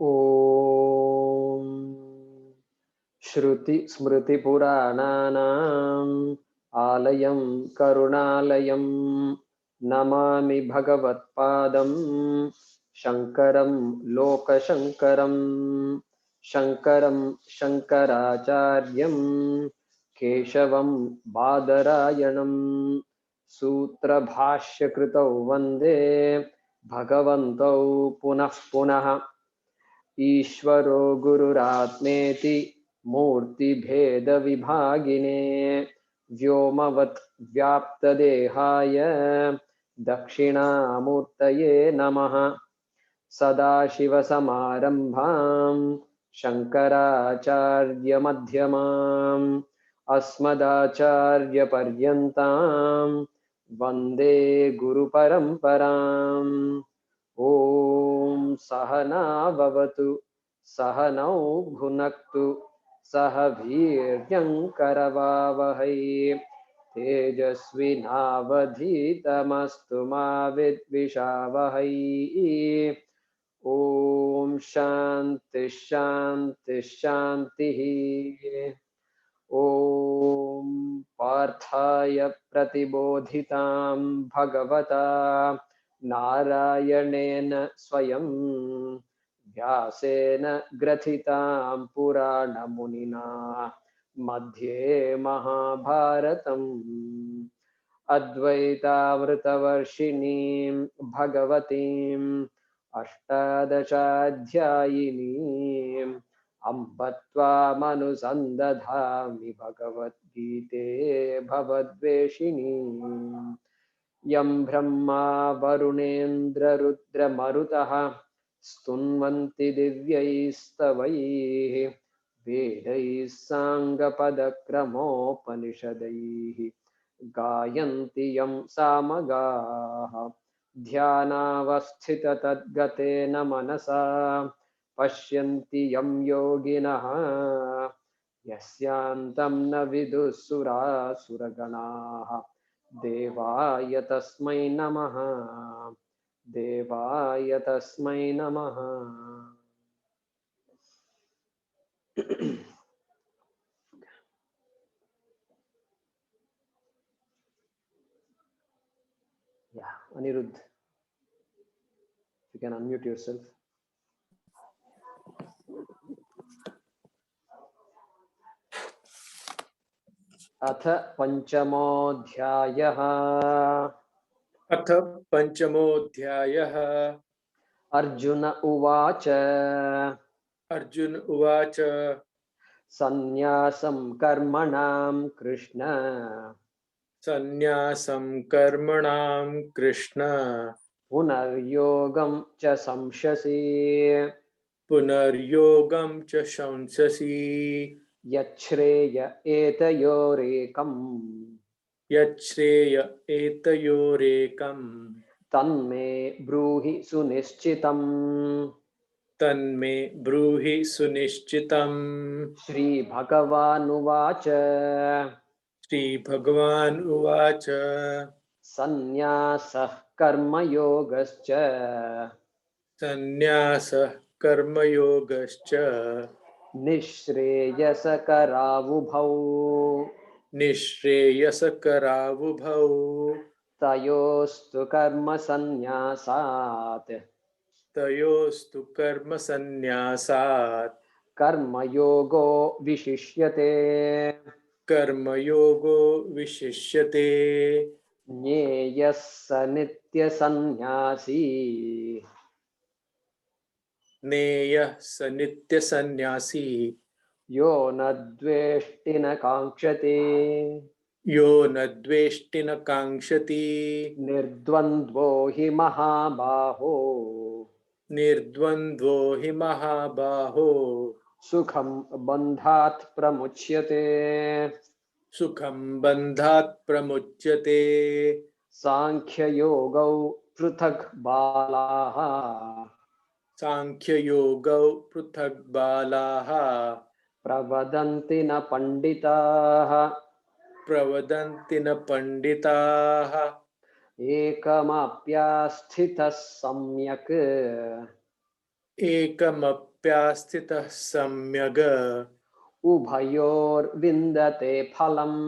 ॐ श्रुतिस्मृतिपुराणानाम् आलयं करुणालयं नमामि भगवत्पादं शङ्करं लोकशङ्करं शङ्करं शङ्कराचार्यं केशवं बादरायणं सूत्रभाष्यकृतौ वन्दे भगवन्तौ पुनः पुनः। ईश्वरो गुरुरात्मेति मूर्तिभेदविभागिने व्योमवत् व्याप्तदेहाय दक्षिणामूर्तये नमः। सदाशिवसमारम्भां शङ्कराचार्यमध्यमाम् अस्मदाचार्यपर्यन्तां वन्दे गुरुपरम्पराम्। ॐ सहना भवतु सहनौ भुनक्तु सह वीर्यङ्करवावहै तेजस्विनावधीतमस्तु मा विद्विषावहै। ॐ शान्ति शान्ति शान्तिः। ॐ पार्थाय प्रतिबोधितां भगवता नारायणेन स्वयं व्यासेन ग्रथितां पुराणमुनिना मध्ये महाभारतम् अद्वैतामृतवर्षिणीं भगवतीम् अष्टादशाध्यायिनीम् अम्ब त्वामनुसन्दधामि भगवद्गीते भवद्वेषिणीम्। यं ब्रह्मा वरुणेन्द्ररुद्रमरुतः स्तुन्वन्ति दिव्यैस्तवैः वेदैः साङ्गपदक्रमोपनिषदैः गायन्ति यं सामगाः ध्यानावस्थिततद्गतेन मनसा पश्यन्ति यं योगिनः यस्यान्तं न विदुः सुरासुरगणाः। देवाय तस्मै नमः देवाय तस्मै नमः। Yeah, Anirudh, you can unmute yourself. अथ पंचमोऽध्यायः। अथ पंचमोऽध्यायः। अर्जुन उवाच अर्जुन उवाच सन्न्यासं कर्मणां कृष्ण सन्न्यासं कर्मणां कृष्ण पुनर्योगं च संशसि पुनर्योगं च शंससि यच्छ्रेय एतयोरेकम् यच्छ्रेय एतयोरेकम् तन्मे ब्रूहि सुनिश्चितम्। तन्मे ब्रूहि सुनिश्चितम्। श्रीभगवानुवाच श्रीभगवान् उवाच सन्न्यासः कर्मयोगश्च सन्न्यासः कर्मयोगश्च निःश्रेयसकरावुभौ निःश्रेयसकरावुभौ तयोस्तु कर्मसन्न्यासात् तयोस्तु कर्मसन्न्यासात् कर्मयोगो विशिष्यते। कर्मयोगो विशिष्यते। ज्ञेयः स नित्यसन्न्यासी ज्ञेयः स नित्यसन्न्यासी यो न द्वेष्टि न काङ्क्षति यो न द्वेष्टि न काङ्क्षति। निर्द्वन्द्वो हि महाबाहो निर्द्वन्द्वो हि महाबाहो सुखं बन्धात् प्रमुच्यते। सुखं बन्धात् प्रमुच्यते। सांख्ययोगौ पृथक् बालाः सांख्ययोगौ पृथक् बालाः प्रवदन्ति न पण्डिताः प्रवदन्ति न पण्डिताः। एकमाप्यास्थितः सम्यक् एकमप्यास्थितः सम्यग् उभयोर्विन्दते फलम्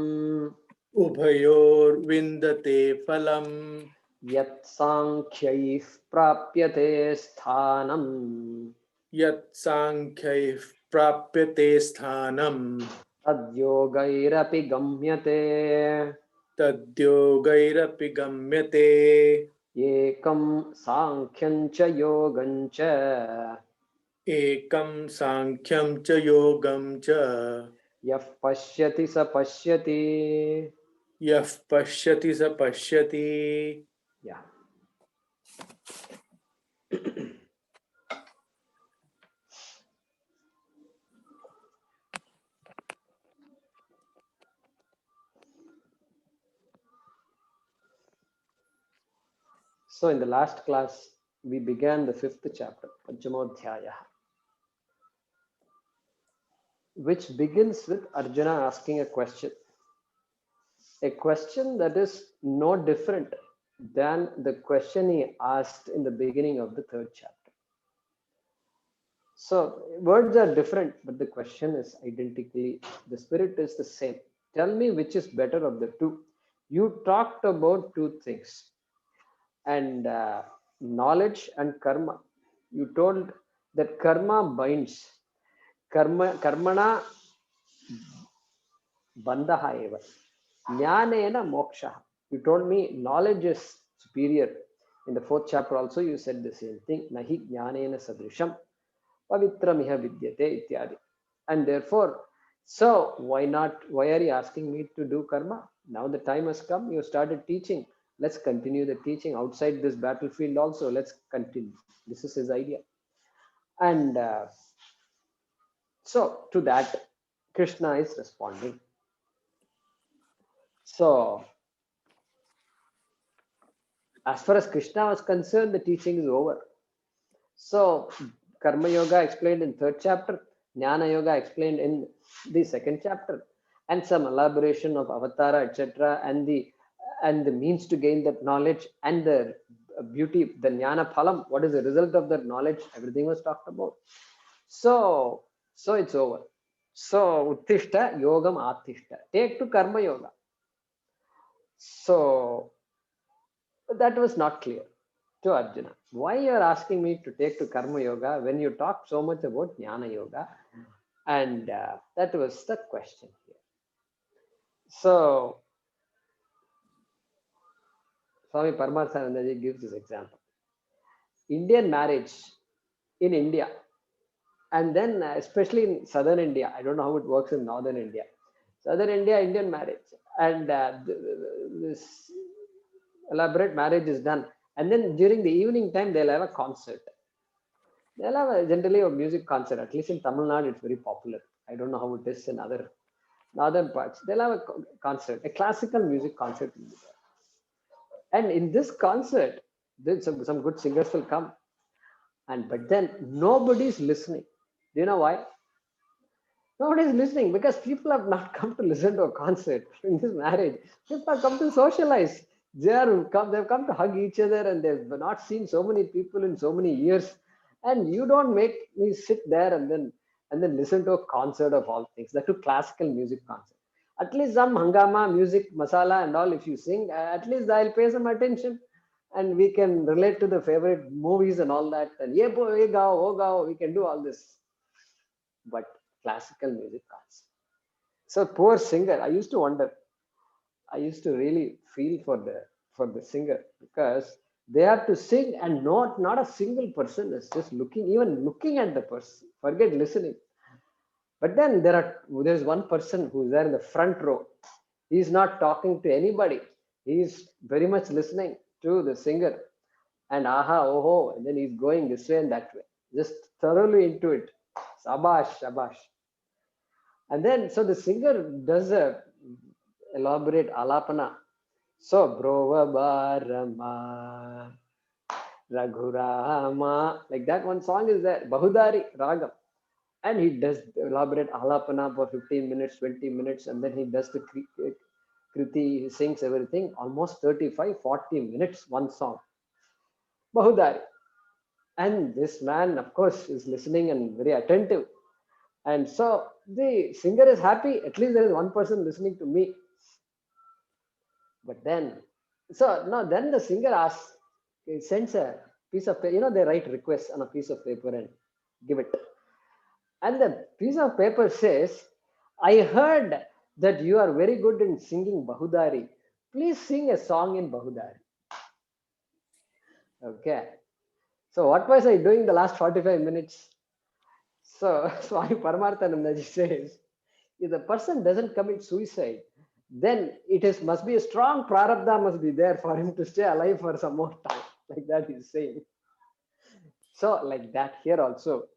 उभयोर्विन्दते फलम् यत् साङ्ख्यैः प्राप्यते स्थानम् यत् साङ्ख्यैः प्राप्यते स्थानम् तद्योगैरपि गम्यते तद्योगैरपि गम्यते एकं साङ्ख्यं च योगं च एकं साङ्ख्यं च योगं च यः पश्यति स पश्यति. यः पश्यति स पश्यति. Yeah. So in the last class, we began the 5th chapter, Panchamadhyaya, which begins with Arjuna asking a question that is no different than the question he asked in the beginning of the 3rd chapter. So words are different, but the question is identically, the spirit is the same. Tell me which is better of the two. You talked about two things, and knowledge and karma. You told that karma binds. Karmana bandhaha eva. Jnanena moksha. You told me knowledge is superior. In the 4th chapter also you said the same thing. Nahi jnanena sadrisham pavitram vidyate ityadi. And therefore, so why are you asking me to do karma? Now the time has come, you started teaching. Let's continue the teaching outside this battlefield also. Let's continue. This is his idea. And so to that, Krishna is responding. So as far as Krishna was concerned, the teaching is over. So Karma Yoga explained in 3rd chapter, Jnana Yoga explained in the 2nd chapter, and some elaboration of avatara, etc., and the means to gain that knowledge and the beauty, the Jnana Phalam, what is the result of that knowledge, everything was talked about. So it's over. So Uttishta Yogam Atishta. Take to Karma Yoga. So that was not clear to Arjuna. Why you are asking me to take to Karma Yoga when you talk so much about Jnana Yoga? And that was the question here. So Swami Paramarthanandaji gives this example. Indian marriage in India, and then especially in southern India, I don't know how it works in northern India. Southern India, Indian marriage, and this elaborate marriage is done. And then during the evening time, they'll have a concert. They'll have generally a music concert. At least in Tamil Nadu, it's very popular. I don't know how it is in other northern parts. They'll have a concert, a classical music concert. And in this concert, then some good singers will come. But then nobody's listening. Do you know why? Nobody's listening because people have not come to listen to a concert in this marriage. People have come to socialize. They've come to hug each other, and they've not seen so many people in so many years. And you don't make me sit there and then listen to a concert of all things. That too classical music concert. At least some hangama, music, masala, and all. If you sing, at least I'll pay some attention, and we can relate to the favorite movies and all that. And ye po, ye gao, oh gao, we can do all this. But classical music concert. So poor singer. I used to wonder. I used to really feel for the singer, because they have to sing and not a single person is just even looking at the person. Forget listening. But then there's one person who's there in the front row. He's not talking to anybody. He's very much listening to the singer, and aha, oh, and then he's going this way and that way, just thoroughly into it. Shabash, shabash. And then so the singer does a elaborate alapana. So Brova Barama Raghurama, like that one song is there, Bahudari Ragam. And he does elaborate alapana for 15 minutes, 20 minutes, and then he does the kriti, he sings everything, almost 35, 40 minutes, one song. Bahudari. And this man, of course, is listening and very attentive. And so the singer is happy. At least there is one person listening to me. But then, so no, then the singer asks, he sends a piece of paper. They write requests on a piece of paper and give it. And the piece of paper says, I heard that you are very good in singing Bahudari. Please sing a song in Bahudari. Okay. So what was I doing the last 45 minutes? So Swami Paramarthanandaji says, if the person doesn't commit suicide, then must be a strong prarabdha must be there for him to stay alive for some more time. Like that he's saying. So like that here also,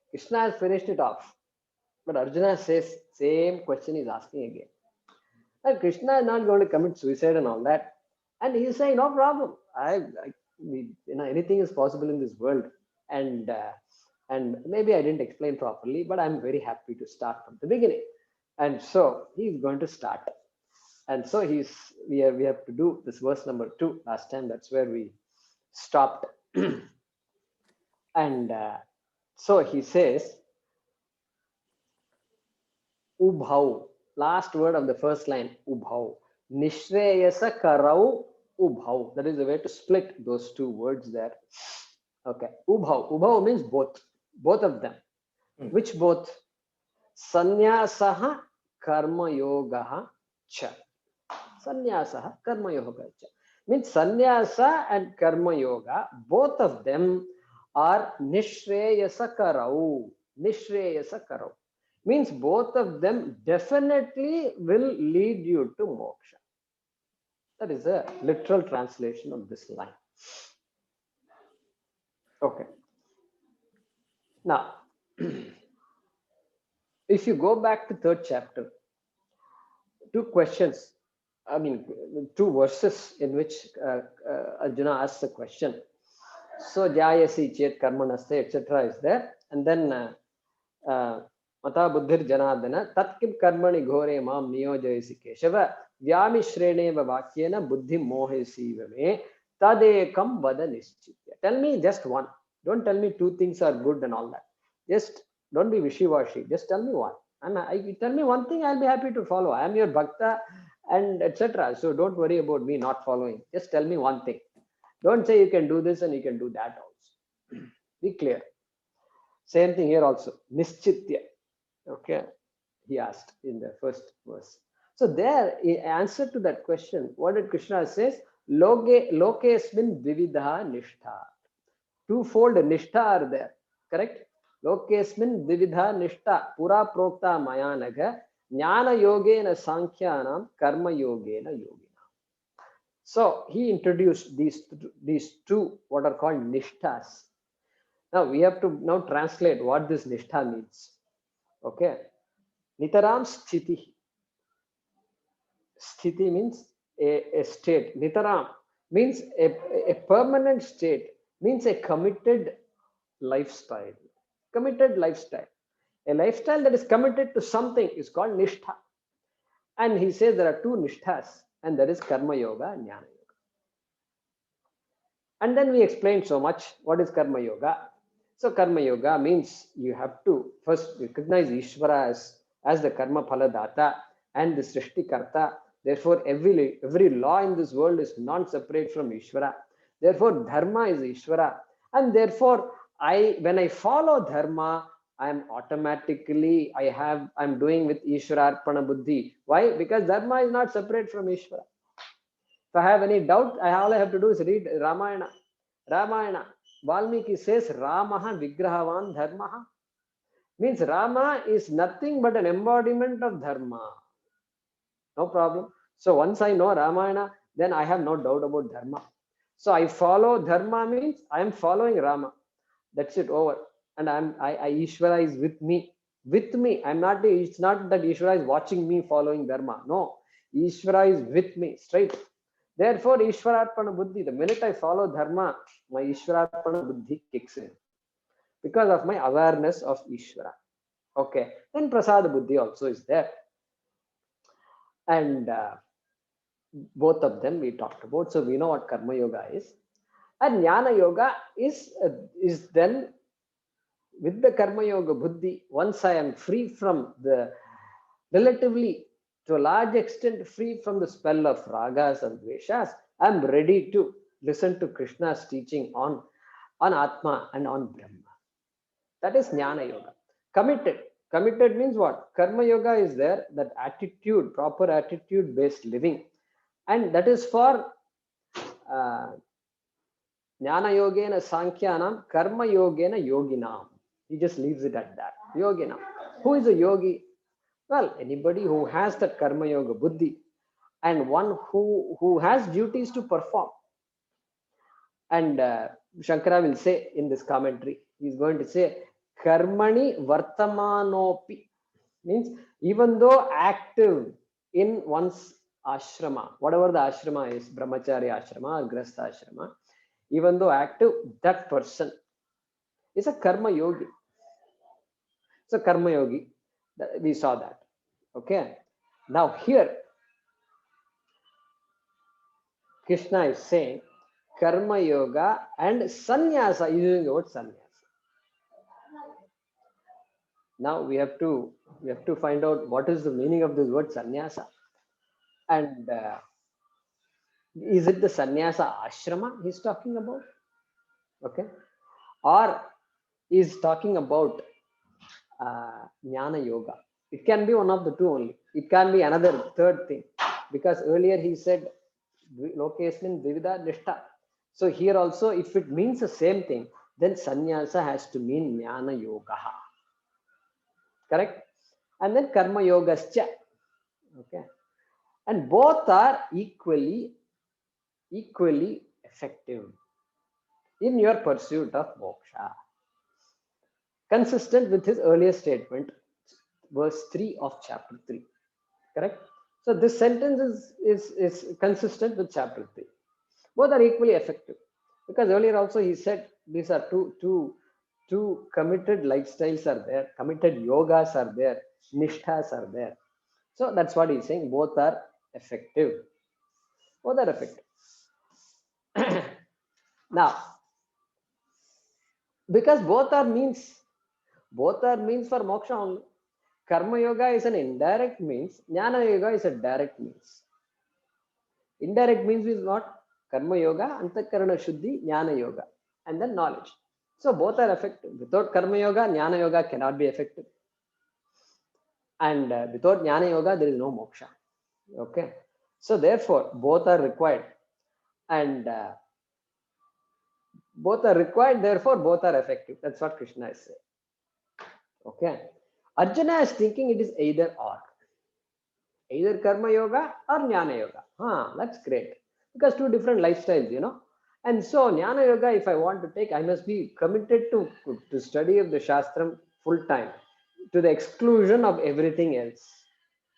Krishna has finished it off. But Arjuna says, same question is asking again. And Krishna is not going to commit suicide and all that. And he's saying, no problem. Anything is possible in this world. And maybe I didn't explain properly, but I'm very happy to start from the beginning. And so he's going to start. And so we have to do this verse number 2 last time. That's where we stopped. And so he says, Ubhau. Last word of the first line, Ubhau. Nishreyasa karau Ubhau. That is the way to split those two words there. Okay. Ubhau. Ubhau means both. Both of them. Which both? Sanyasaha karma yogaha cha. Sanyasaha karma yoga cha. Means sannyasa and karma yoga, both of them are nishreyasa karau. Nishreyasa karau. Means both of them definitely will lead you to moksha. That is a literal translation of this line. Okay. Now, if you go back to 3rd chapter, 2 questions, two verses in which Arjuna asks a question. So, Jayasi Chet Karmanaste, etc. is there. And then Mata Buddhir Janardana, Tatkim Karmani Ghore Mam Niyojayasi Keshava, Vyami Shreneva Vakyena Buddhi Mohesi Vame, Tadekam Vada Nischitya. Tell me just one. Don't tell me 2 things are good and all that. Just don't be wishy-washy. Just tell me one. Tell me one thing, I'll be happy to follow. I am your bhakta and etc. So don't worry about me not following. Just tell me one thing. Don't say you can do this and you can do that also. Be clear. Same thing here also. Nischitya. Okay. He asked in the first verse. So there, in answer to that question, what did Krishna says? Lokesmin vividha nishtha. Twofold nishtha are there. Correct? Lokesmin vividha nishtha. Pura prokta mayanaga. Jnana yogena sankhyanam karma yogena yogina. So he introduced these two what are called nishthas. Now we have to now translate what this nishtha means. Okay. Nitaram sthiti. Sthiti means a state. Nitaram means a permanent state, means a committed lifestyle. Committed lifestyle. A lifestyle that is committed to something is called nishtha. And he says there are 2 nishthas, and that is karma yoga and jnana yoga. And then we explained so much what is karma yoga. So karma yoga means you have to first recognize Ishvara as the karma phala data and the srishti karta. Therefore, every law in this world is non-separate from Ishvara. Therefore, dharma is Ishvara. And therefore, when I follow dharma, I'm doing with Ishvara Arpana Buddhi. Why? Because dharma is not separate from Ishvara. If I have any doubt, all I have to do is read Ramayana. Valmiki says Ramaha Vigrahavan Dharmaha. Means Rama is nothing but an embodiment of dharma. No problem. So once I know Ramayana, then I have no doubt about dharma. So I follow dharma means I am following Rama. That's it, over. And Ishvara is with me. With me. It's not that Ishvara is watching me following dharma. No. Ishvara is with me, straight. Therefore, Ishvararpana Buddhi, the minute I follow dharma, my Ishvararpana Buddhi kicks in. Because of my awareness of Ishvara. Okay. Then Prasada Buddhi also is there. And both of them we talked about. So we know what Karma Yoga is. And Jnana Yoga is then with the Karma Yoga Buddhi. Once I am free from the, relatively to a large extent free from the spell of ragas and dveshas, I am ready to listen to Krishna's teaching on Atma and on Brahma. That is Jnana Yoga. Committed. Committed means what? Karma Yoga is there, that attitude, proper attitude based living. And that is for Jnana Yogena Sankhyanam, Karma Yogena Yoginam. He just leaves it at that. Yoginam. Who is a yogi? Well, anybody who has that Karma Yoga Buddhi and one who has duties to perform. And Shankara will say in this commentary, he's going to say, Karmani Vartamanopi, means even though active in one's ashrama, whatever the ashrama is, brahmacharya ashrama or grastha ashrama, even though active, that person is a karma yogi. It's a karma yogi. We saw that. Okay. Now here, Krishna is saying karma yoga and sannyasa, using the word sannyasa. Now we have to find out what is the meaning of this word sannyasa. And is it the sannyasa ashrama he's talking about? Okay. Or is talking about jnana yoga? It can be one of the two only. It can be another third thing, because earlier he said lokesmin dvivida nishtha. So here also, if it means the same thing, then sannyasa has to mean jnana yoga. Correct? And then karma yogascha. Okay. And both are equally effective in your pursuit of moksha. Consistent with his earlier statement, verse 3 of chapter 3. Correct? So this sentence is consistent with chapter 3. Both are equally effective. Because earlier also he said these are two committed lifestyles are there, committed yogas are there, nishthas are there. So that's what he's saying. Both are effective. Both are effective. Now, because both are means for moksha only. Karma yoga is an indirect means, jnana yoga is a direct means. Indirect means is what? Karma yoga, antakarana shuddhi, jnana yoga, and then knowledge. So both are effective. Without karma yoga, jnana yoga cannot be effective. And without jnana yoga, there is no moksha. Okay. So therefore, both are required. And both are required, therefore both are effective. That's what Krishna is saying. Okay. Arjuna is thinking it is either or. Either karma yoga or jnana yoga. That's great. Because two different lifestyles, you know. And so jnana yoga, if I want to take, I must be committed to study of the Shastram full time, to the exclusion of everything else.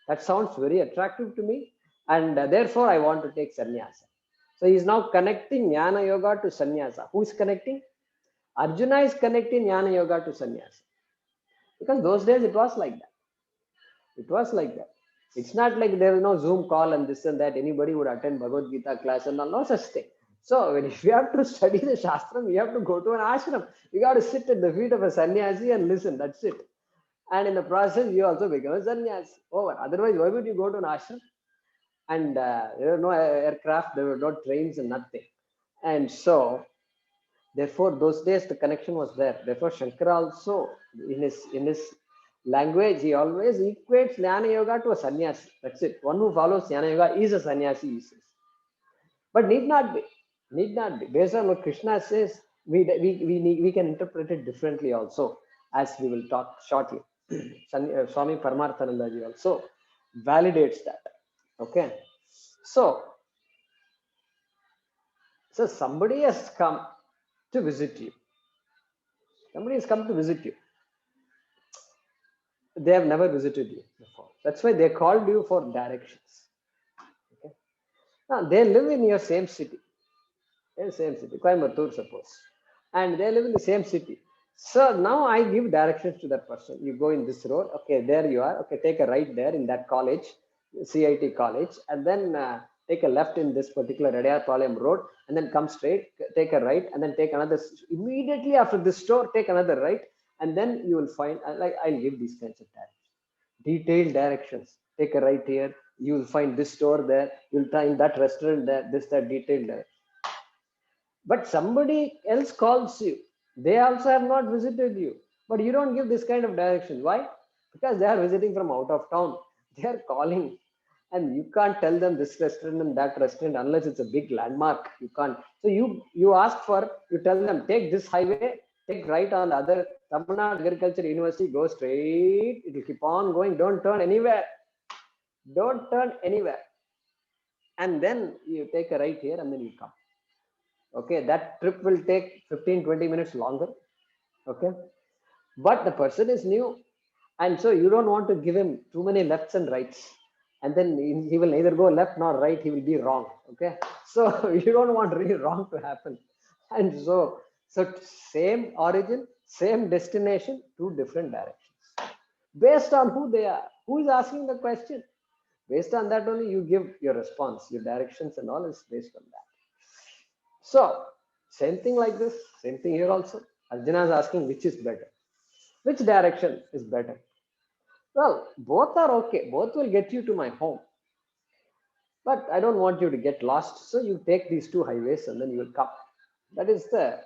That sounds very attractive to me. And therefore I want to take sannyasa. So he is now connecting jnana yoga to sannyasa. Who is connecting? Arjuna is connecting jnana yoga to sannyasa. Because those days it was like that. It was like that. It's not like there is no Zoom call and this and that. Anybody would attend Bhagavad Gita class and all, no such thing. So if you have to study the Shastram, you have to go to an ashram. You got to sit at the feet of a sannyasi and listen. That's it. And in the process, you also become a sannyasi. Over. Otherwise, why would you go to an ashram? And there were no aircraft, there were no trains and nothing. And so, therefore, those days the connection was there. Therefore, Shankara also, in his language, he always equates jnana yoga to a sannyasi. That's it. One who follows jnana yoga is a sannyasi, he says. But need not be. Need not be. Based on what Krishna says, we can interpret it differently also, as we will talk shortly. Swami Paramarthanandaji also validates that. Okay. So somebody has come to visit you. Somebody has come to visit you. They have never visited you before. That's why they called you for directions. Okay. Now they live in your same city. Coimbatore, suppose. And they live in the same city. So now I give directions to that person. You go in this road. Okay, there you are. Okay, take a right there in that college, CIT college, and then take a left in this particular Redayarpalayam road, and then come straight, take a right, and then take another. Immediately after this store, take another right, and then you will find, like, I'll give these kinds of directions, detailed directions. Take a right here, you will find this store there, you'll find that restaurant there, this, that, detailed there. But somebody else calls you, they also have not visited you, but you don't give this kind of direction. Why? Because they are visiting from out of town. They are calling, and you can't tell them this restaurant and that restaurant unless it's a big landmark. You can't. So you ask for, you tell them, take this highway, take right on the other Tamil Nadu Agriculture University, go straight, it will keep on going, don't turn anywhere, don't turn anywhere, and then you take a right here and then you come. Okay, that trip will take 15-20 minutes longer. Okay, but the person is new, and so you don't want to give him too many lefts and rights, and then he will neither go left nor right, he will be wrong. Okay, so you don't want really wrong to happen. And so same origin, same destination, two different directions, based on who they are, who is asking the question. Based on that only you give your response, your directions and all is based on that. So same thing like this, same thing here also. Arjuna is asking which is better, which direction is better. Well, both are okay, both will get you to my home, but I don't want you to get lost, so you take these two highways and then you will come. That is the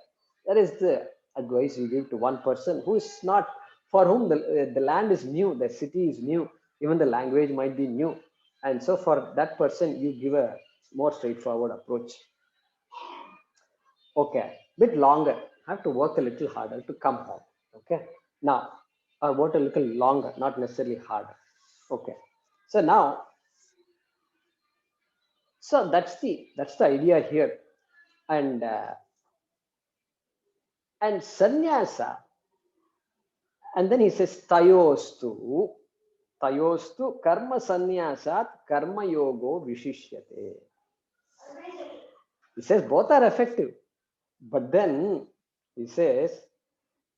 advice you give to one person who is not, for whom the land is new, the city is new, even the language might be new, and so for that person you give a more straightforward approach. Okay, bit longer. I have to work a little harder to come home. Okay, now I work a little longer, not necessarily harder. Okay, so now, so that's the idea here, and sannyasa, and then he says tayostu karma sannyasat karma yogo vishishyate. He says both are effective, but then he says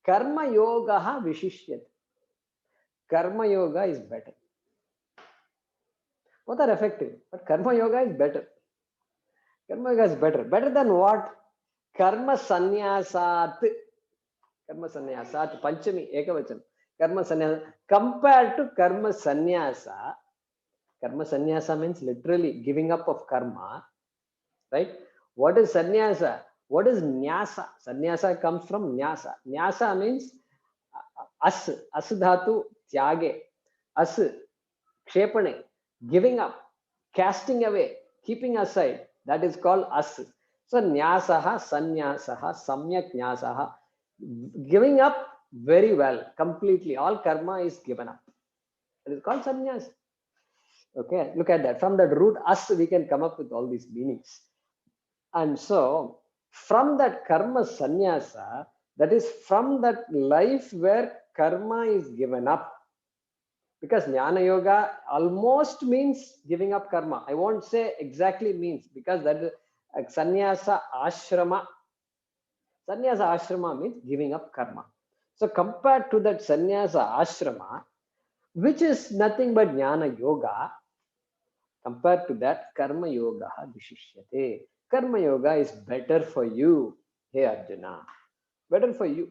karma yoga vishishyate. Karma yoga is better. Both are effective, but karma yoga is better. Karma yoga is better. Better than what? Karma sannyasat. Karma sannyasat. Panchami, ekavachan. Karma sannyasa. Compared to karma sannyasa, karma sannyasa means literally giving up of karma, right? What is sannyasa? What is nyasa? Sannyasa comes from nyasa. Nyasa means as dhatu tyage, as kshepane, giving up, casting away, keeping aside. That is called as. So nyasaha, sanyasaha, samyak nyasaha, giving up very well, completely. All karma is given up. It is called sannyas. Okay, look at that. From that root as, we can come up with all these meanings. And so from that karma sannyasa, that is from that life where karma is given up, because jnana yoga almost means giving up karma. I won't say exactly means, because that is sannyasa ashrama. Sannyasa ashrama means giving up karma. So compared to that sannyasa ashrama, which is nothing but jnana yoga, compared to that, karma yoga vishishyate. Karma yoga is better for you, hey Arjuna. Better for you.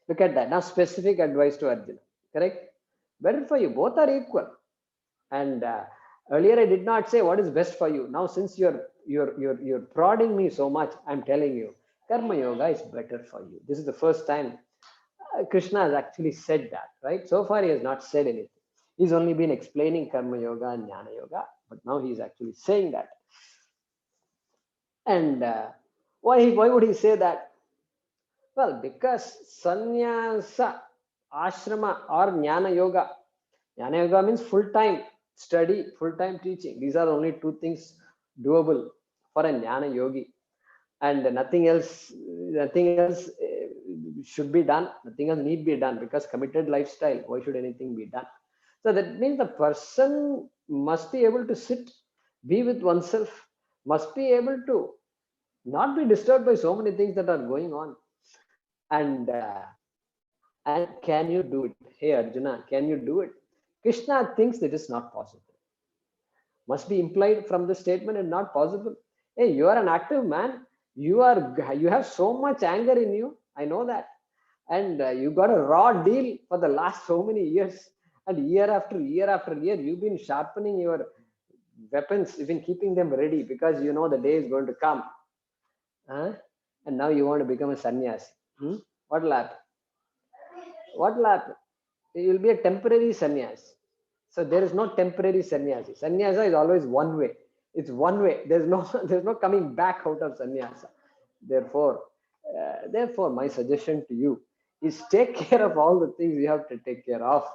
Look at that. Now specific advice to Arjuna. Correct? Better for you. Both are equal. And earlier I did not say what is best for you. Now since you're prodding me so much, I'm telling you, karma yoga is better for you. This is the first time Krishna has actually said that, right? So far he has not said anything. He's only been explaining karma yoga and jnana yoga, but now he's actually saying that. And why would he say that? Well, because sannyasa, ashrama, or jnana yoga means full-time study, full-time teaching. These are only two things doable for a jnana yogi, and nothing else should be done. Nothing else need be done, because committed lifestyle. Why should anything be done? So that means the person must be able to sit, be with oneself, must be able to not be disturbed by so many things that are going on. And can you do it? Hey Arjuna, can you do it? Krishna thinks it is not possible. must be implied from the statement and not possible. Hey, you are an active man. You have so much anger in you. I know that, and you got a raw deal for the last so many years, and year after year, you've been sharpening your weapons, you've been keeping them ready because you know the day is going to come. Huh? And now you want to become a sannyasi. Hmm? What will happen? What will happen? You will be a temporary sannyasi. So there is no temporary sannyasi. Sannyasa is always one way. It's one way. There's no there's no coming back out of sannyasa. Therefore, my suggestion to you is take care of all the things you have to take care of,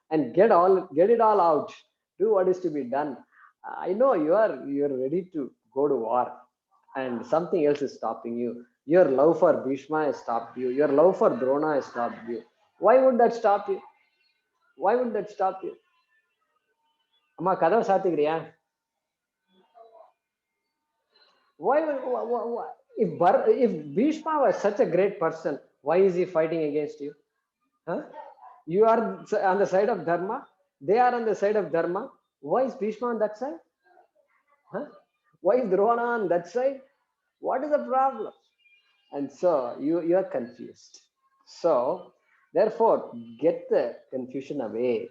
and get it all out. Do what is to be done. I know you're ready to go to war, and something else is stopping you. Your love for Bhishma has stopped you. Your love for Drona has stopped you. Why would that stop you? Why would that stop you? அம்மா கதவை சாத்திக்கிறியா? If Bhishma was such a great person, why is he fighting against you? Huh? You are on the side of dharma, they are on the side of dharma. Why is Bhishma on that side? Huh? Why is Drona on that side? What is the problem? And so you are confused. So therefore, get the confusion away.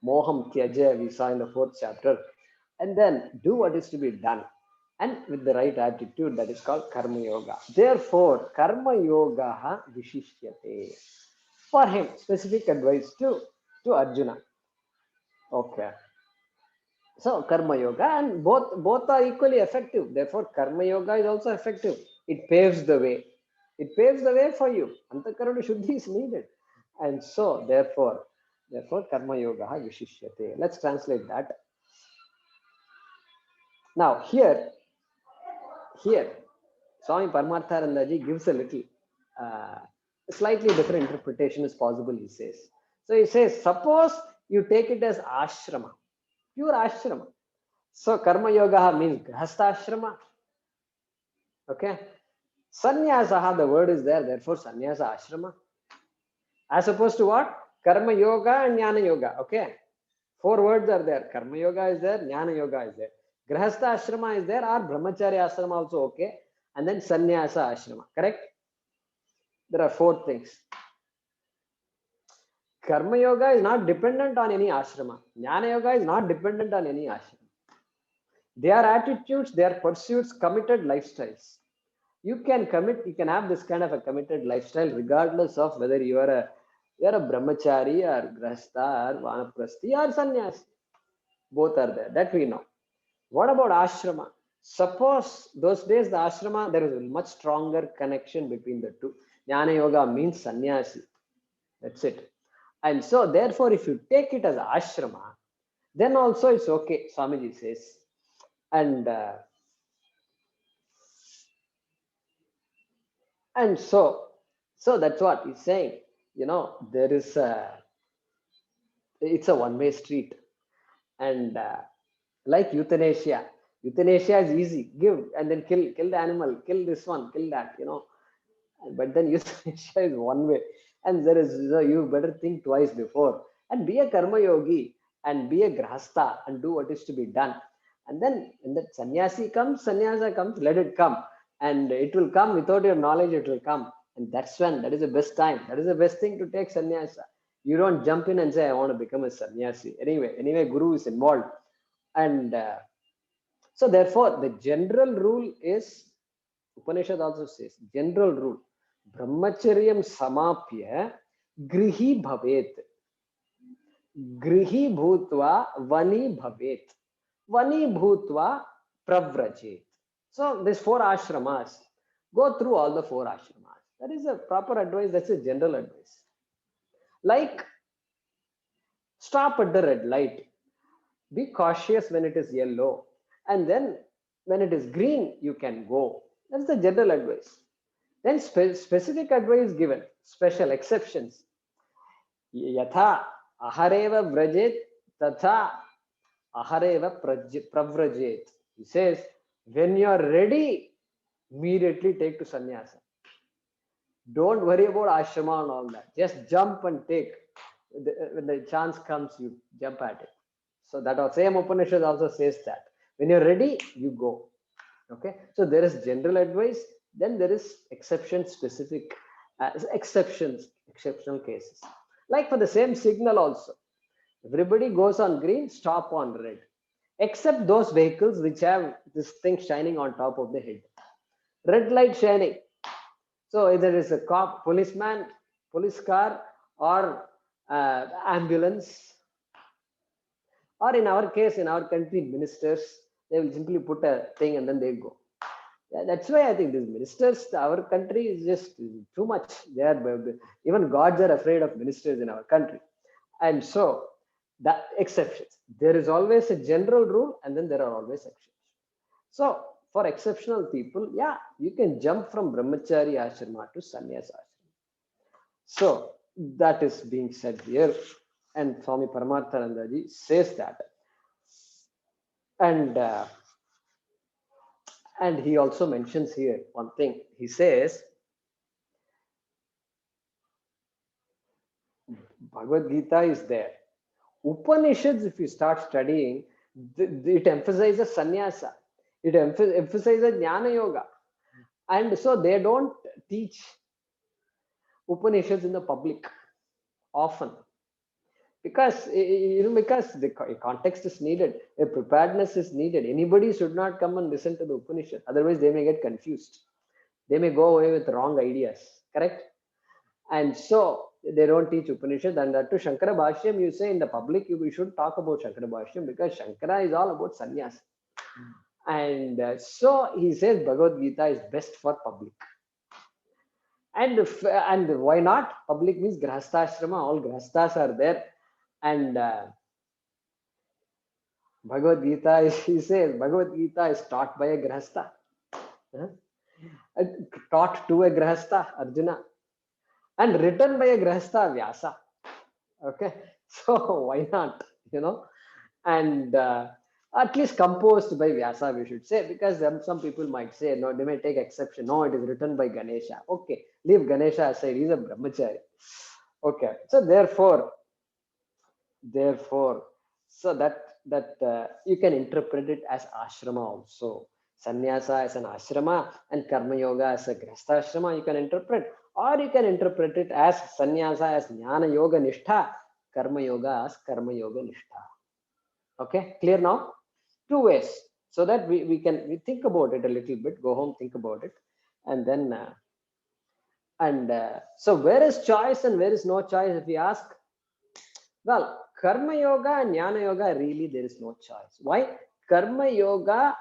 Moham tyaja, we saw in the 4th chapter, and then do what is to be done, and with the right attitude. That is called karma yoga. Therefore, karma yoga vishishyate. For him, specific advice to Arjuna. Okay. So karma yoga, and both are equally effective. Therefore, karma yoga is also effective. It paves the way. It paves the way for you. Antakarana shuddhi is needed. And so therefore karma yoga vishishyate. Let's translate that. Now here Swami Paramarthanandaji gives a little slightly different interpretation is possible, he says. So he says, suppose you take it as ashrama, pure ashrama. So karma yoga means grahastha ashrama. Okay. Sannyasa, the word is there, therefore sannyasa ashrama. As opposed to what? Karma yoga and jnana yoga. Okay. 4 words are there. Karma yoga is there, jnana yoga is there. Grahastha ashrama is there, or brahmacharya ashrama also okay. And then sannyasa ashrama. Correct? There are 4 things. Karma yoga is not dependent on any ashrama. Jnana yoga is not dependent on any ashrama. They are attitudes, they are pursuits, committed lifestyles. You can have this kind of a committed lifestyle regardless of whether you are a brahmachari or grahastha or vanaprasthi or sannyasi. Both are there. That we know. What about ashrama? Suppose those days the ashrama, there is a much stronger connection between the two. Jnana yoga means sannyasi. That's it. And so therefore, if you take it as ashrama, then also it's okay, Swamiji says. And so that's what he's saying. There is it's a one-way street. And like euthanasia is easy. Give and then kill the animal, kill this one, kill that, But then euthanasia is one way. And there is, you better think twice before. And be a karma yogi and be a grahastha and do what is to be done. And then when that sannyasa comes, let it come. And it will come without your knowledge, it will come. And that is the best time. That is the best thing to take sannyasa. You don't jump in and say, I want to become a sannyasi. Anyway, Guru is involved. And so therefore, the general rule is, Upanishad also says, general rule, brahmacharyam samapya grihi bhavet. Grihi bhutva vani bhavet. Vani bhutva pravrajet. So these 4 ashramas, go through all the 4 ashramas. That is a proper advice. That's a general advice. Like, stop at the red light. Be cautious when it is yellow. And then when it is green, you can go. That's the general advice. Then specific advice given, special exceptions. Yatha ahareva vrajet tatha ahareva pravrajet. He says, when you are ready, immediately take to sannyasa. Don't worry about ashrama and all that. Just jump and take. When the chance comes, you jump at it. So that same Upanishad also says that. When you're ready, you go. Okay, so there is general advice, then there is exception specific, exceptional cases. Like for the same signal also, everybody goes on green, stop on red, except those vehicles which have this thing shining on top of the head. Red light shining. So either it's a cop, policeman, police car, or ambulance, or in our case, in our country, ministers, they will simply put a thing and then they go. Yeah, that's why I think these ministers, our country is just too much. They are, even gods are afraid of ministers in our country. And so, the exceptions. There is always a general rule, and then there are always exceptions. So, for exceptional people, yeah, you can jump from brahmachari ashrama to sannyas ashrama. So, that is being said here, and Swami Paramarthanandaji says that. And and he also mentions here one thing. He says, Bhagavad Gita is there. Upanishads, if you start studying, it emphasizes sannyasa. It emphasizes jnana yoga. And so they don't teach Upanishads in the public often. Because, because the context is needed, a preparedness is needed. Anybody should not come and listen to the Upanishad. Otherwise, they may get confused. They may go away with wrong ideas. Correct? And so they don't teach Upanishad. And that to Shankara Bhashyam, you say in the public, we should talk about Shankara Bhashyam because Shankara is all about sannyas. And so he says Bhagavad Gita is best for public. And why not? Public means Grahasthashrama, all Grahasthas are there. And Bhagavad Gita is, he says, Bhagavad Gita is taught by a Grahastha. Huh? Taught to a Grahastha, Arjuna. And written by a Grahastha, Vyasa. Okay, so why not, and at least composed by Vyasa, we should say, because some people might say, no, they may take exception, no, it is written by Ganesha. Okay, leave Ganesha aside, he's a brahmachari. Okay, so therefore, so that you can interpret it as ashrama also. Sannyasa as an ashrama and karma yoga as a grahastha ashrama, you can interpret. Or you can interpret it as sannyasa as jnana yoga nishtha, karma yoga as karma yoga nishtha. Okay, clear now? Two ways. So that we think about it a little bit, go home, think about it. And then, so where is choice and where is no choice, if you ask? Well, karma yoga and jnana yoga, really there is no choice. Why? Karma yoga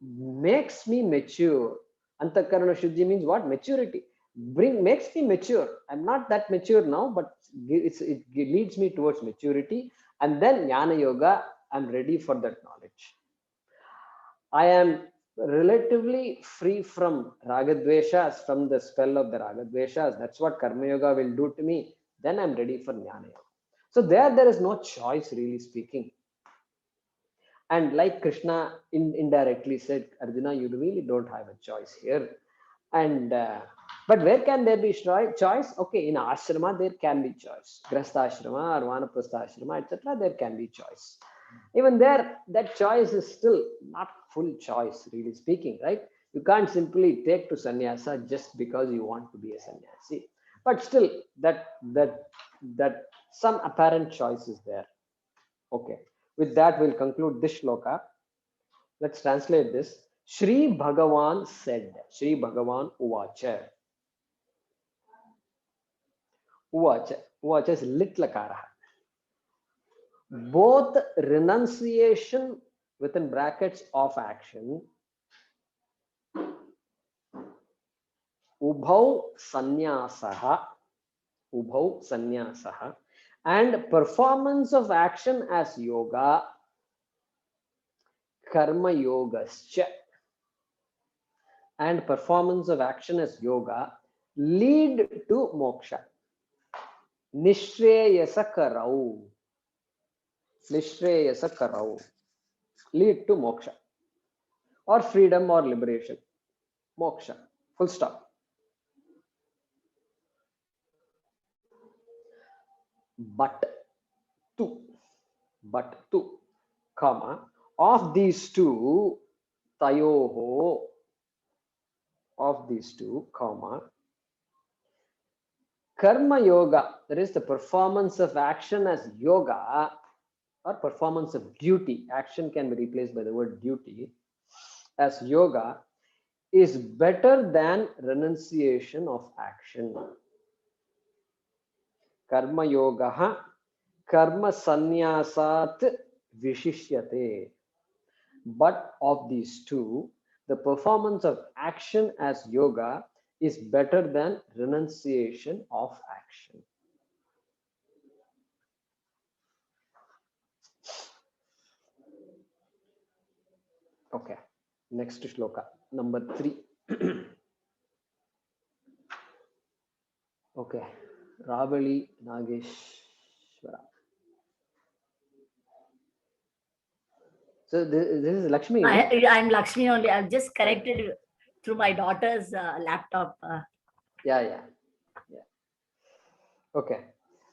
makes me mature. Antakarana Shuddhi means what? Maturity. Makes me mature. I'm not that mature now, but it leads me towards maturity. And then Jnana Yoga, I'm ready for that knowledge. I am relatively free from Ragadveshas, from the spell of the Ragadveshas. That's what Karma Yoga will do to me. Then I'm ready for Jnana Yoga. So there is no choice, really speaking. And like Krishna indirectly said, Arjuna, you really don't have a choice here. And but where can there be choice? Okay, in ashrama there can be choice. Grahastha ashrama or vanaprastha ashrama, etc. There can be choice. Even there, that choice is still not full choice, really speaking, right? You can't simply take to sannyasa just because you want to be a sannyasi. But still, that some apparent choice is there. Okay. With that, we'll conclude this shloka. Let's translate this. Shri Bhagavan said, Shri Bhagavan Uvacha. Uvacha is lit lakara. Both renunciation within brackets of action, ubhau sanyasaha, and performance of action as yoga, karma yogascha, and performance of action as yoga lead to moksha. Nishreyasa karau. Nishreyasa karau. Lead to moksha. Or freedom or liberation. Moksha. Full stop. But to, comma, of these two, tayoho, of these two, comma, karma yoga, that is the performance of action as yoga or performance of duty. Action can be replaced by the word duty as yoga, is better than renunciation of action. Karma yoga karma sannyasat vishishyate. But of these two, the performance of action as yoga is better than renunciation of action. Okay, next shloka, number 3. Okay, Ravali Nageshwara. So this is Lakshmi. I'm Lakshmi only. I've just corrected through my daughter's laptop. Yeah. Okay.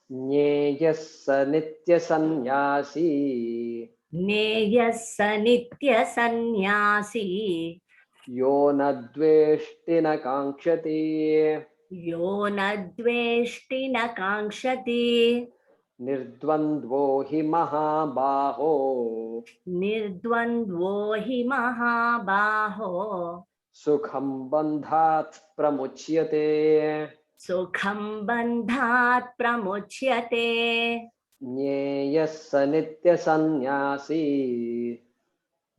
Nyeyasa nitya sannyasi. Neyasa nitya sannyasi. Yo na dveshti na kankshati. Yo na dveshti na kankshati. Nirdvandvo hi mahabaho. Nirdvandvo hi mahabaho. Sukham bandhat pramuchyate. Sukham bandhat pramuchyate. Nyeyasa nitya sannyasi.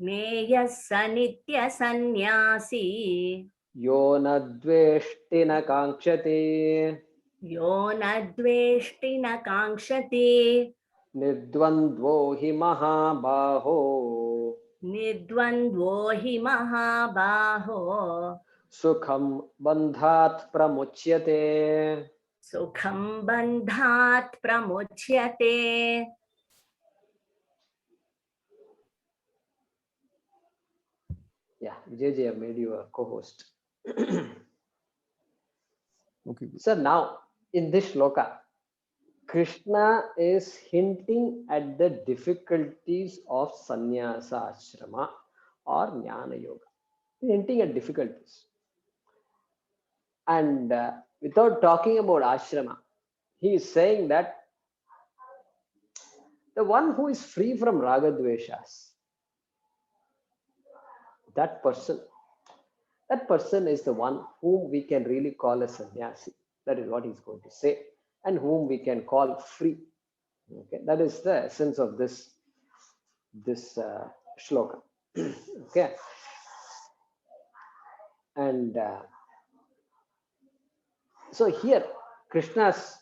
Neyasa nitya sannyasi. Yo na dveshti na kankshati. Yo na dveshti na kankshati. Nirdvandvo hi mahabaho. Nidvandvo hi mahabaho. Sukham bandhat pramuchyate. Sukham bandhat pramuchyate. Yeah, JJ, I made you a co-host. Okay. So now, in this shloka, Krishna is hinting at the difficulties of sannyasa ashrama or jnana yoga. He's hinting at difficulties. And without talking about ashrama, he is saying that the one who is free from ragadveshas, that person is the one whom we can really call a sannyasi. That is what he's going to say, and whom we can call free. Okay, that is the essence of this shloka. Okay, and so here Krishna's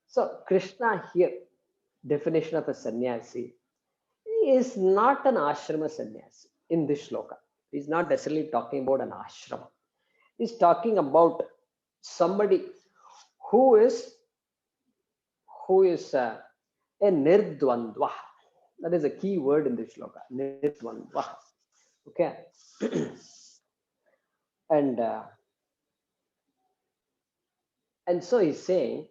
so Krishna here, definition of a sannyasi, is not an ashrama sannyasi in this shloka. He's not necessarily talking about an ashrama. He's talking about somebody who is a nirdvandva. That is a key word in this shloka, nirdvandva. Okay. And so he's saying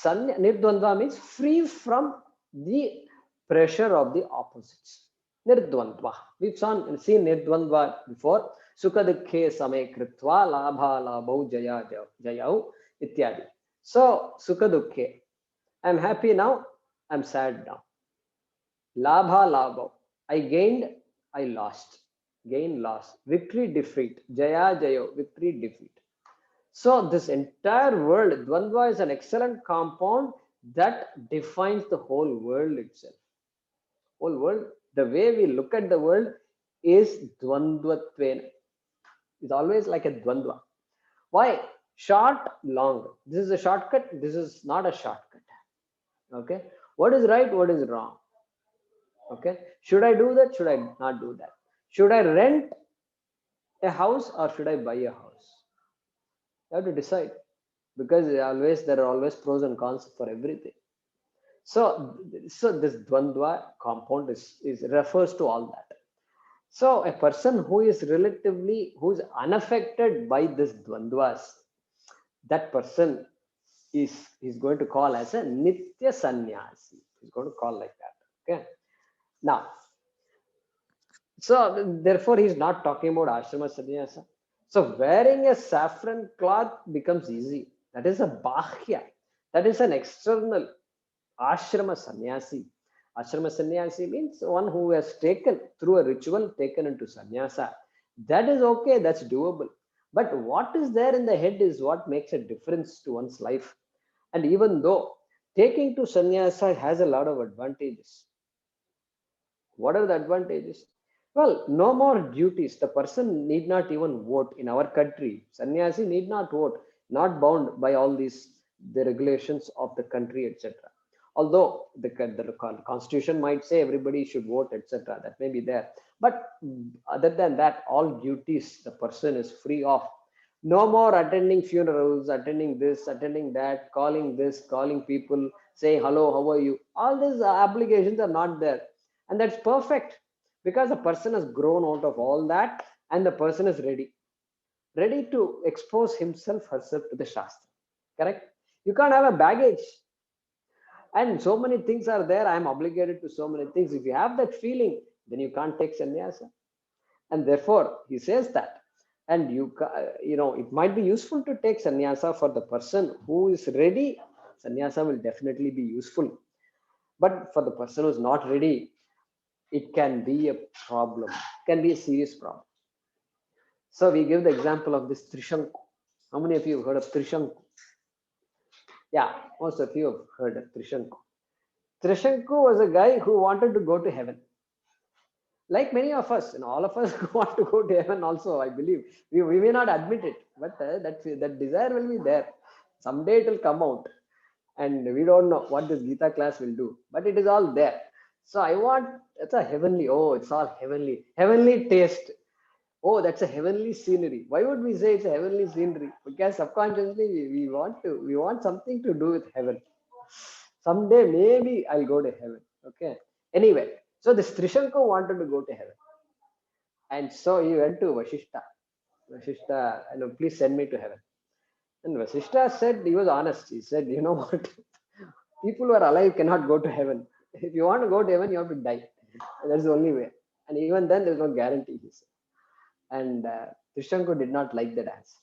nirdvandva means free from the pressure of the opposites. Nirdvandva. We've seen nirdvandva before. Sukha dukhe same kritva labha labhau jaya jayau ityadi. So sukha dukhe. I'm happy now. I'm sad now. Labha labhau. I gained. I lost. Gain, loss. Victory, defeat. Jaya jayo. Victory, defeat. So this entire world, Dvandva is an excellent compound that defines the whole world itself. Whole world, the way we look at the world is Dvandvatvena. It's always like a Dvandva. Why? Short, long. This is a shortcut. This is not a shortcut. Okay. What is right? What is wrong? Okay. Should I do that? Should I not do that? Should I rent a house or should I buy a house? You have to decide, because there are always pros and cons for everything. So this Dvandva compound refers to all that. So a person who is unaffected by this Dvandvas, that person he's going to call as a Nitya Sannyasi. He's going to call like that. Okay. Now, so therefore, he's not talking about ashrama sannyasa. So wearing a saffron cloth becomes easy. That is a bahya. That is an external ashrama sannyasi. Ashrama sannyasi means one who has taken through a ritual, taken into sannyasa. That is okay. That's doable. But what is there in the head is what makes a difference to one's life. And even though taking to sannyasa has a lot of advantages, what are the advantages? Well, no more duties. The person need not even vote in our country. Sannyasi need not vote, not bound by all these the regulations of the country, etc. Although the constitution might say everybody should vote, etc. That may be there. But other than that, all duties the person is free of. No more attending funerals, attending this, attending that, calling this, calling people, say hello, how are you? All these obligations are not there, and that's perfect because the person has grown out of all that, and the person is ready to expose himself herself to the shastra. Correct? You can't have a baggage, and so many things are there. I am obligated to so many things. If you have that feeling, then you can't take sannyasa, and therefore he says that. And it might be useful to take sannyasa for the person who is ready. Sannyasa will definitely be useful, but for the person who is not ready, it can be a problem, can be a serious problem. So we give the example of this Trishanku. How many of you have heard of Trishanku? Yeah, most of you have heard of Trishanku. Trishanku was a guy who wanted to go to heaven. Like many of us, all of us want to go to heaven also, I believe. We may not admit it, but that desire will be there. Someday it will come out. And we don't know what this Gita class will do, but it is all there. So I want, it's a heavenly, oh, it's all heavenly. Heavenly taste. Oh, that's a heavenly scenery. Why would we say it's a heavenly scenery? Because subconsciously we want something to do with heaven. Someday maybe I'll go to heaven. Okay. Anyway, so this Trishanku wanted to go to heaven. And so he went to Vashishta. Vashishta, please send me to heaven. And Vashishta said, he was honest. He said, you know what? People who are alive cannot go to heaven. If you want to go to heaven, you have to die. That's the only way. And even then, there's no guarantee, he said. And Trishanku did not like that answer.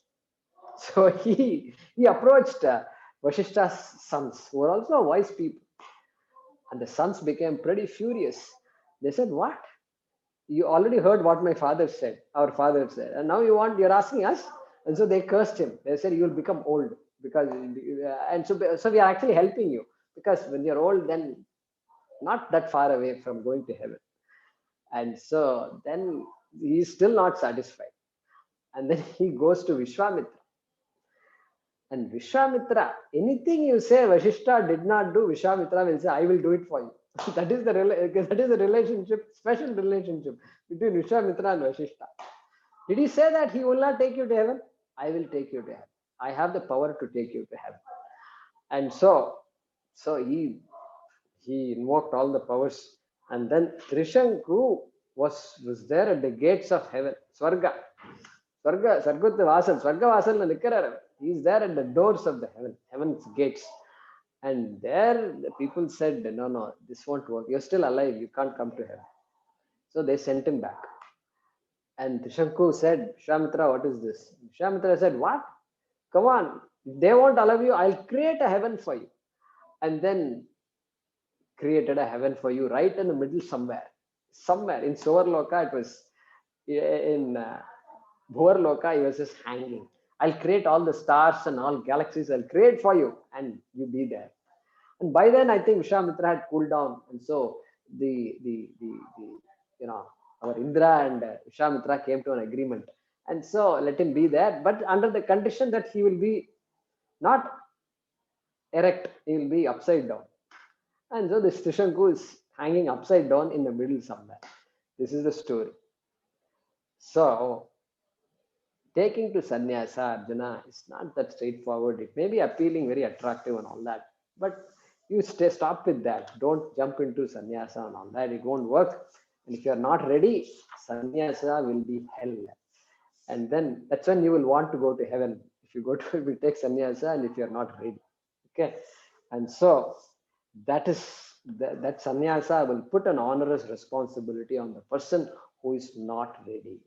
So he approached Vashishta's sons, who were also wise people. And the sons became pretty furious. They said, what? You already heard what my father said, our father said. And now you're asking us? And so they cursed him. They said, you will become old. Because, and so we are actually helping you. Because when you're old, then not that far away from going to heaven. And so then he's still not satisfied. And then he goes to Vishwamitra. And Vishwamitra, anything you say Vashishta did not do, Vishwamitra will say, I will do it for you. that is the relationship, special relationship between Vishwamitra and Vashishta. Did he say that he will not take you to heaven? I will take you to heaven. I have the power to take you to heaven. And so he invoked all the powers. And then Trishanku was there at the gates of heaven, Swarga. Sargutta Vasal, Swarga Vasal na nikkararu. He's there at the doors of the heaven's gates. And there the people said, no, this won't work. You're still alive. You can't come to heaven. So they sent him back. And Trishanku said, Vishwamitra, what is this? Vishwamitra said, what? Come on. If they won't allow you, I'll create a heaven for you. And then created a heaven for you right in the middle somewhere. Somewhere in Suvarloka, it was in Bhuvarloka, he was just hanging. I'll create all the stars and all galaxies. I'll create for you, and you be there. And by then, I think Vishwamitra had cooled down, and so our Indra and Vishwamitra came to an agreement, and so let him be there, but under the condition that he will be not erect, he will be upside down. And so this Trishanku is hanging upside down in the middle somewhere. This is the story. So taking to sannyasa, Arjuna, is not that straightforward. It may be appealing, very attractive and all that, but you stop with that. Don't jump into sannyasa and all that. It won't work. And if you're not ready, sannyasa will be hell. And then that's when you will want to go to heaven. If you take sannyasa and if you're not ready. Okay. And so that is that sannyasa will put an onerous responsibility on the person who is not ready.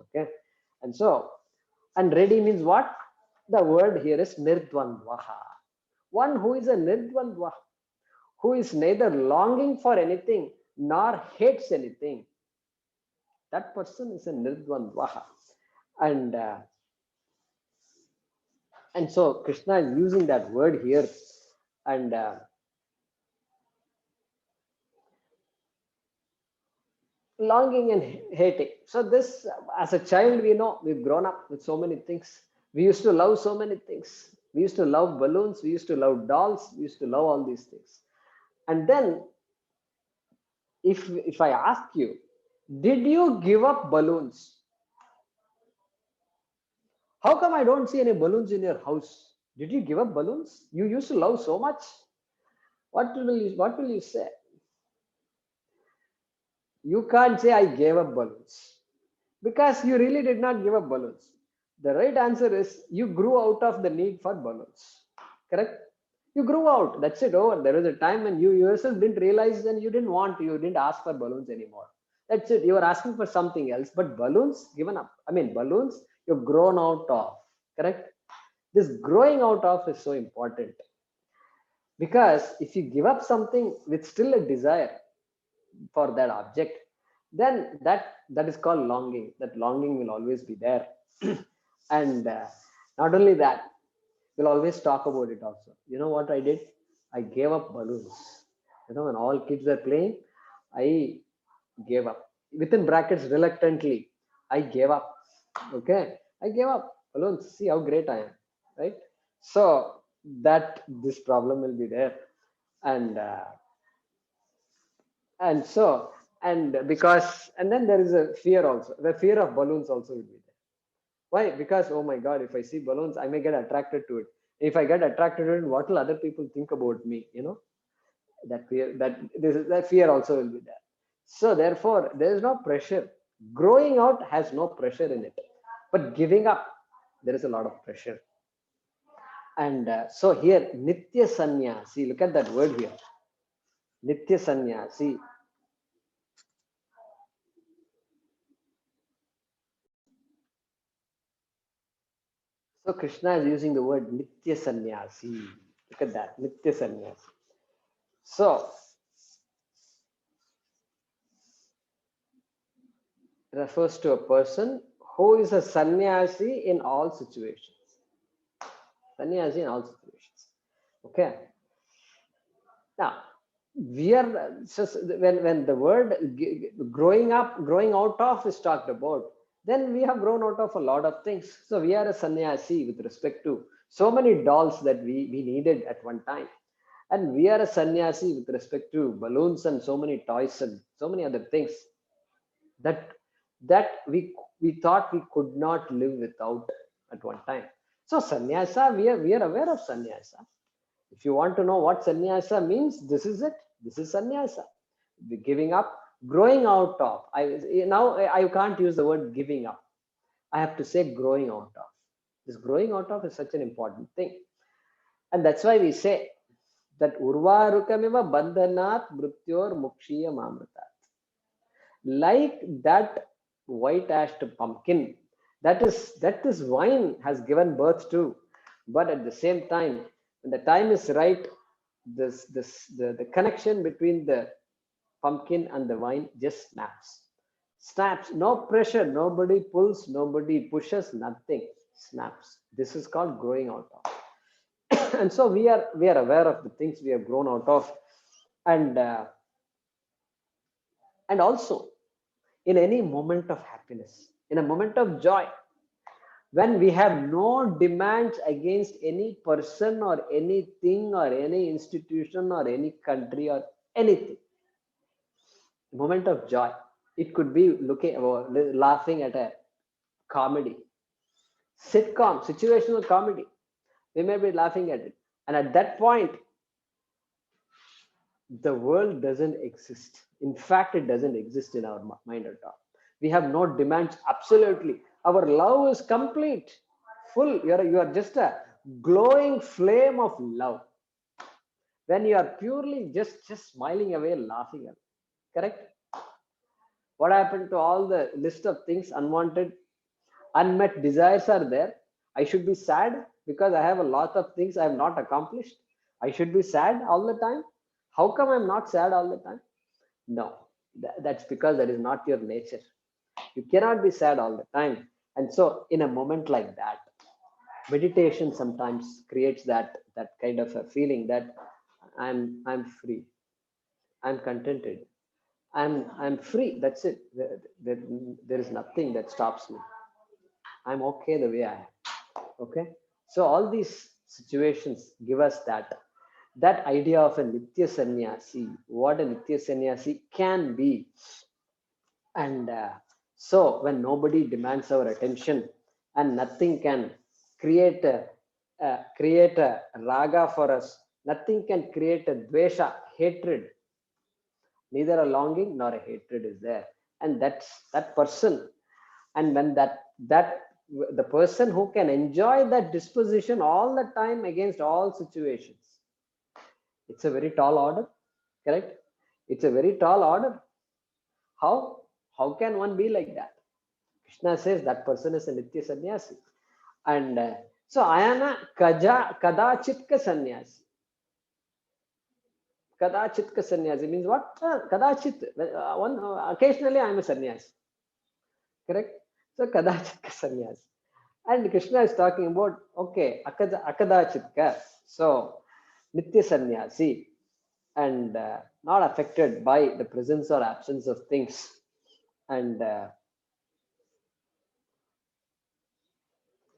Okay. And so, and ready means what? The word here is nirdvandvaha. One who is a nirdvandva, who is neither longing for anything nor hates anything. That person is a nirdvandvaha. And and so Krishna is using that word here, and longing and hating. So this, as a child, we know we've grown up with so many things. We used to love so many things. We used to love balloons. We used to love dolls. We used to love all these things. And then, if I ask you, did you give up balloons? How come I don't see any balloons in your house? Did you give up balloons? You used to love so much. What will you say? You can't say I gave up balloons, because you really did not give up balloons. The right answer is you grew out of the need for balloons. Correct? You grew out. That's it. Over. There was a time when you yourself didn't realize and you didn't ask for balloons anymore. That's it. You were asking for something else, but balloons, given up. I mean, balloons, you've grown out of. Correct? This growing out of is so important, because if you give up something with still a desire for that object, then that is called longing. That longing will always be there. And not only that, we'll always talk about it also. You know what I did? I gave up balloons. When all kids are playing, I gave up. Within brackets, reluctantly, I gave up. Okay, I gave up balloons. See how great I am, right? So that this problem will be there. And and so, and because, and then there is a fear also. The fear of balloons also will be there. Why? Because, oh my God, if I see balloons, I may get attracted to it. If I get attracted to it, what will other people think about me? That fear, that fear also will be there. So therefore, there is no pressure. Growing out has no pressure in it, but giving up, there is a lot of pressure. And so here, nitya sannyasi. Look at that word here, nitya sannyasi. So Krishna is using the word nitya sannyasi. Look at that, nitya sannyasi. So refers to a person who is a sannyasi in all situations. Sannyasi in all situations. Okay. Now, we are just when the word growing out of is talked about, then we have grown out of a lot of things. So we are a sannyasi with respect to so many dolls that we needed at one time. And we are a sannyasi with respect to balloons and so many toys and so many other things that we thought we could not live without at one time. So sannyasa, we are aware of sannyasa. If you want to know what sannyasa means, this is it. This is sannyasa. The giving up, growing out of. I can't use the word giving up. I have to say growing out of. This growing out of is such an important thing. And that's why we say that urvarukamiva bandhanat mrityor mukshiya mamritat. Like that white ashed pumpkin, that this wine has given birth to, but at the same time, when the time is right, the connection between the pumpkin and the wine just snaps. No pressure, nobody pulls, nobody pushes, nothing. Snaps. This is called growing out of. And so we are aware of the things we have grown out of. And also, in any moment of happiness, in a moment of joy, when we have no demands against any person or anything or any institution or any country or anything, moment of joy, it could be looking or laughing at a comedy, sitcom, situational comedy. We may be laughing at it, and at that point, the world doesn't exist. In fact, it doesn't exist in our mind at all. We have no demands. Absolutely, our love is complete, full. You are just a glowing flame of love. When you are purely just smiling away, laughing away. Correct? What happened to all the list of things, unwanted, unmet desires are there? I should be sad because I have a lot of things I have not accomplished. I should be sad all the time. How come I'm not sad all the time? No, that's because that is not your nature. You cannot be sad all the time. And so, in a moment like that, meditation sometimes creates that kind of a feeling that I'm free, I'm contented, I'm free. That's it. There is nothing that stops me. I'm okay the way I am. Okay. So all these situations give us that idea of a nitya sannyasi, what a nitya sannyasi can be. And so when nobody demands our attention and nothing can create a raga for us, nothing can create a dvesha, hatred, neither a longing nor a hatred is there. And that's that person. And when that the person who can enjoy that disposition all the time against all situations, it's a very tall order. Correct? It's a very tall order. How can one be like that? Krishna says that person is a nitya sannyasi. And so ayana kadachitka sannyasi. Kadachitka sannyasi means what? Kadachit. Occasionally I am a sannyasi. Correct? So kadachitka sannyasi. And Krishna is talking about, okay, akadachitka. So nitya sannyasi, and not affected by the presence or absence of things. And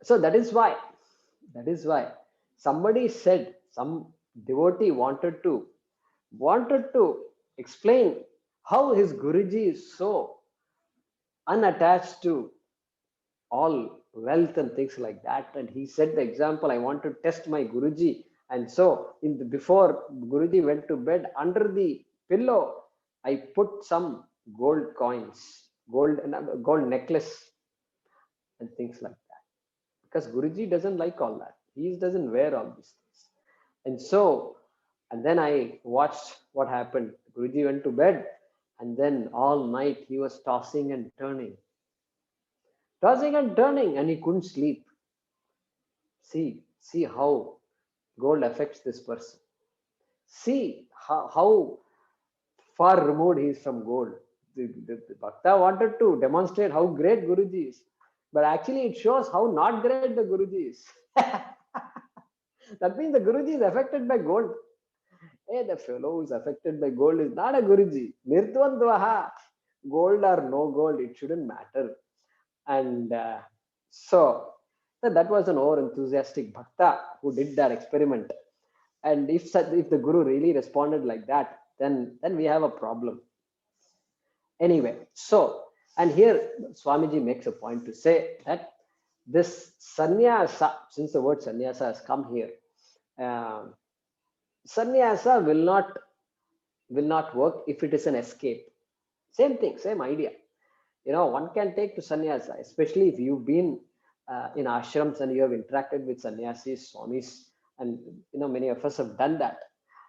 so that is why somebody said, some devotee wanted to explain how his Guruji is so unattached to all wealth and things like that. And he said the example, I want to test my Guruji. And so before Guruji went to bed, under the pillow, I put some gold coins, gold necklace and things like that. Because Guruji doesn't like all that. He doesn't wear all these things. And so, and then I watched what happened. Guruji went to bed, and then all night he was tossing and turning, and he couldn't sleep. See how gold affects this person. See how far removed he is from gold. The Bhakta wanted to demonstrate how great Guruji is, but actually it shows how not great the Guruji is. That means the Guruji is affected by gold. Hey, the fellow who is affected by gold is not a Guruji. Nirtvandvaha, gold or no gold, it shouldn't matter. And so that was an over enthusiastic Bhakta who did that experiment. And if the Guru really responded like that, then we have a problem. Anyway, so, and here Swamiji makes a point to say that this sannyasa, since the word sannyasa has come here, sannyasa will not work if it is an escape. Same thing, same idea. One can take to sannyasa, especially if you've been in ashrams and you have interacted with sannyasis, swamis, and many of us have done that.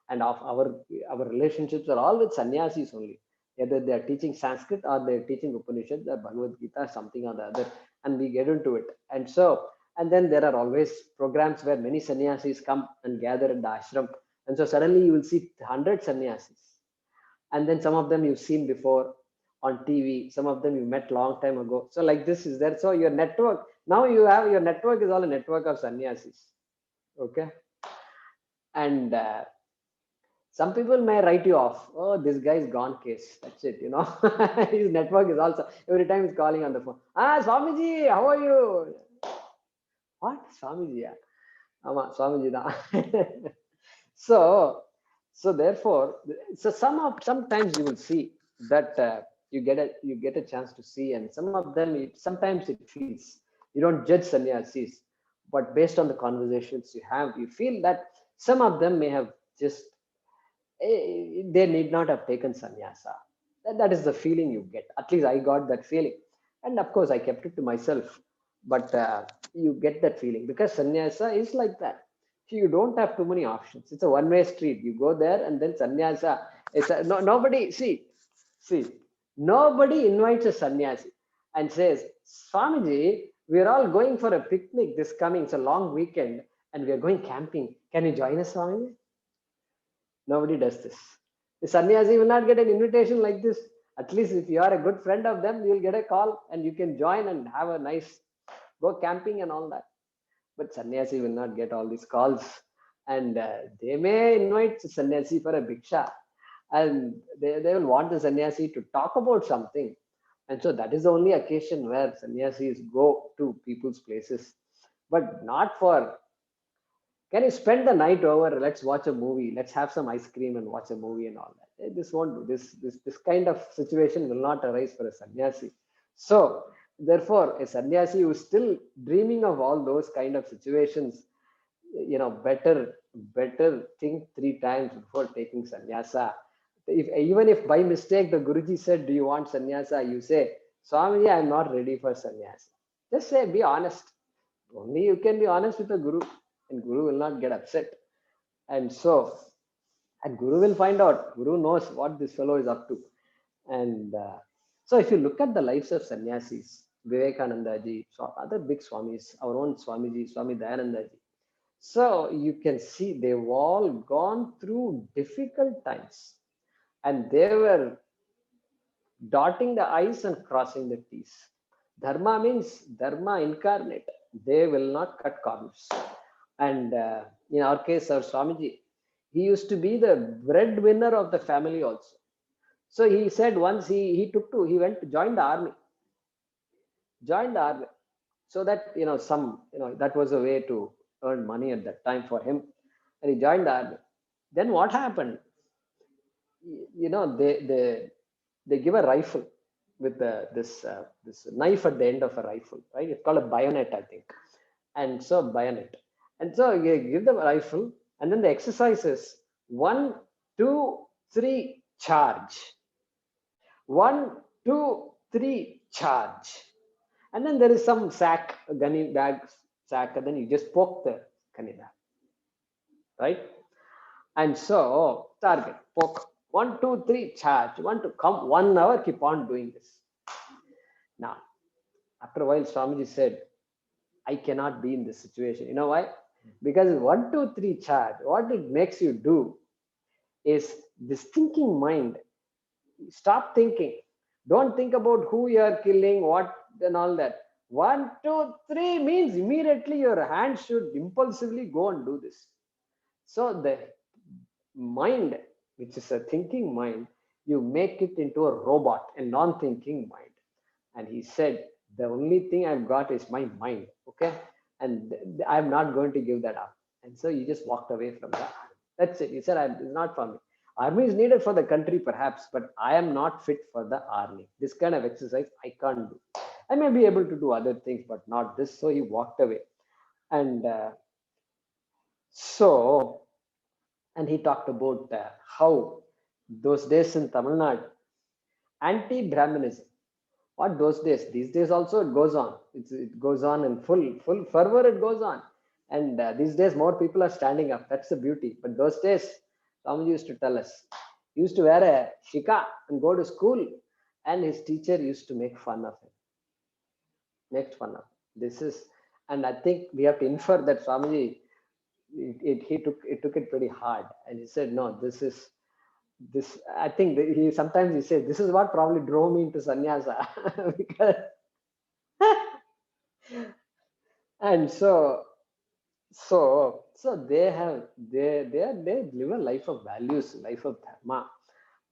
And our relationships are all with sannyasis only. Either they are teaching Sanskrit or they are teaching Upanishads or Bhagavad Gita, something or the other, and we get into it. And then there are always programs where many sannyasis come and gather at the ashram. And so suddenly you will see 100 sannyasis. And then some of them you've seen before on TV, some of them you met long time ago. So like this is there. So your network, now you have your network is all a network of sannyasis. Okay. And some people may write you off. Oh, this guy is gone case. That's it, His network is also, every time he's calling on the phone. Swamiji, how are you? What? Swamiji, yeah. Ama, Swamiji da. So therefore, sometimes you will see that you get a chance to see, and some of them, sometimes it feels, you don't judge sannyasis, but based on the conversations you have, you feel that some of them may have just, they need not have taken sannyasa. That is the feeling you get. At least I got that feeling. And of course, I kept it to myself. but you get that feeling because sannyasa is like that. You don't have too many options. It's a one-way street. You go there and then sannyasa. Nobody see. Nobody invites a sannyasi and says, Swamiji, we are all going for a picnic this coming. It's a long weekend and we are going camping. Can you join us, Swamiji? Nobody does this. The sannyasi will not get an invitation like this. At least if you are a good friend of them, you'll get a call and you can join and have a nice go camping and all that. But sannyasi will not get all these calls, and they may invite sannyasi for a bhiksha, and they will want the sannyasi to talk about something. And so that is the only occasion where sannyasis go to people's places, but not for, can you spend the night over? Let's watch a movie. Let's have some ice cream and watch a movie and all that. This won't do. This kind of situation will not arise for a sannyasi. So therefore, a sannyasi who is still dreaming of all those kind of situations, better think 3 times before taking sannyasa. Even if by mistake the Guruji said, "Do you want sannyasa?" You say, "Swamiji, I am not ready for sannyasa." Just say, be honest. Only you can be honest with the Guru, and Guru will not get upset. And so, and Guru will find out. Guru knows what this fellow is up to. And so, if you look at the lives of sannyasis, Vivekananda ji, other big Swamis, our own Swamiji, Swami Dayananda ji. So you can see they've all gone through difficult times, and they were dotting the I's and crossing the T's. Dharma means Dharma incarnate. They will not cut corners. And in our case, our Swamiji, he used to be the breadwinner of the family also. So he said once he went to join the army. Joined the army. So that, that was a way to earn money at that time for him. And he joined the army. Then what happened? They give a rifle with this knife at the end of a rifle, right? It's called a bayonet, I think. And so bayonet. And so you give them a rifle, and then the exercises 1, 2, 3, charge. 1, 2, 3, charge. And then there is some sack, a gunny bag sack, and then you just poke the gunny bag, right? And so target, poke. 1, 2, 3, charge. 1 to come. 1 hour, keep on doing this. Now, after a while, Swamiji said, I cannot be in this situation. You know why? Because 1, 2, 3, charge, what it makes you do is this thinking mind. Stop thinking. Don't think about who you are killing, what, and all that. 1, 2, 3 means immediately your hand should impulsively go and do this. So the mind, which is a thinking mind, you make it into a robot, a non-thinking mind. And he said, the only thing I've got is my mind, okay? And I'm not going to give that up. And so he just walked away from that. That's it. He said, it's not for me. Army is needed for the country, perhaps, but I am not fit for the army. This kind of exercise I can't do. I may be able to do other things, but not this. So he walked away. And and he talked about how those days in Tamil Nadu, anti-Brahminism. What those days? These days also it goes on. It goes on in full fervor. It goes on. And these days more people are standing up. That's the beauty. But those days, Swamiji used to tell us, he used to wear a shika and go to school, and his teacher used to make fun of him. Make fun of him. This is, and I think we have to infer that Swamiji, he took it pretty hard, and he said, no, this. I think he sometimes says this is what probably drove me into sannyasa because, and so they live a life of values, life of dharma,